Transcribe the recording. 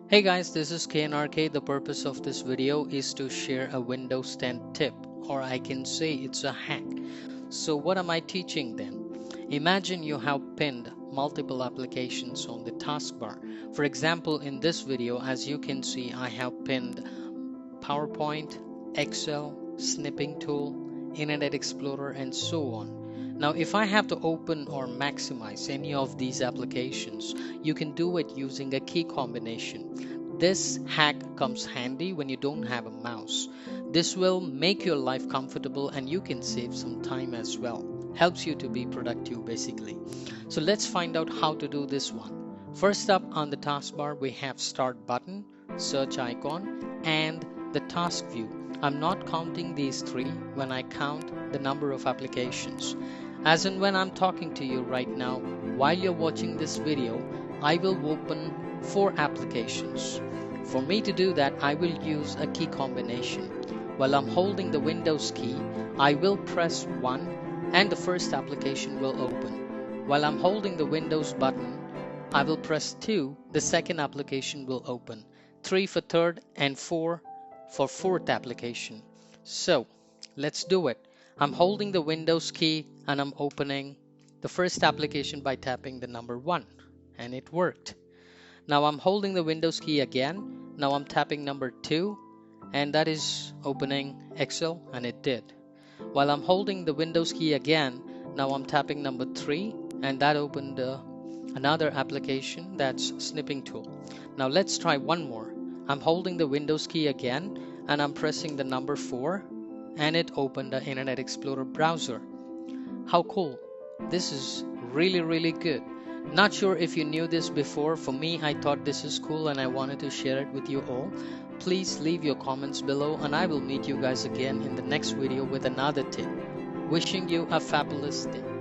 Hey guys, this is KNRK. The purpose of this video is to share a Windows 10 tip, or I can say it's a hack. So what am I teaching then? Imagine you have pinned multiple applications on the taskbar. For example, in this video, as you can see, I have pinned PowerPoint, Excel, Snipping Tool, Internet Explorer, and so on. Now, if I have to open or maximize any of these applications, you can do it using a key combination. This hack comes handy when you don't have a mouse. This will make your life comfortable and you can save some time as well. Helps you to be productive basically. So let's find out how to do this one. First up on the taskbar, we have Start button, search icon, and the task view. I'm not counting these three when I count the number of applications. As in when I'm talking to you right now, while you're watching this video, I will open 4 applications. For me to do that, I will use a key combination. While I'm holding the Windows key, I will press 1 and the first application will open. While I'm holding the Windows button, I will press 2, the second application will open. 3 for third and 4 for fourth application. So let's do it. I'm holding the Windows key and I'm opening the first application by tapping the number 1, and it worked. Now I'm holding the Windows key again. Now I'm tapping number 2, and that is opening Excel, and it did. While I'm holding the Windows key again, now I'm tapping number 3, and that opened another application, that's Snipping Tool. Now let's try one more. I'm holding the Windows key again and I'm pressing the number 4, and it opened the Internet Explorer browser. How cool! This is really good. Not sure if you knew this before. For me, I thought this is cool and I wanted to share it with you all. Please leave your comments below and I will meet you guys again in the next video with another tip. Wishing you a fabulous day.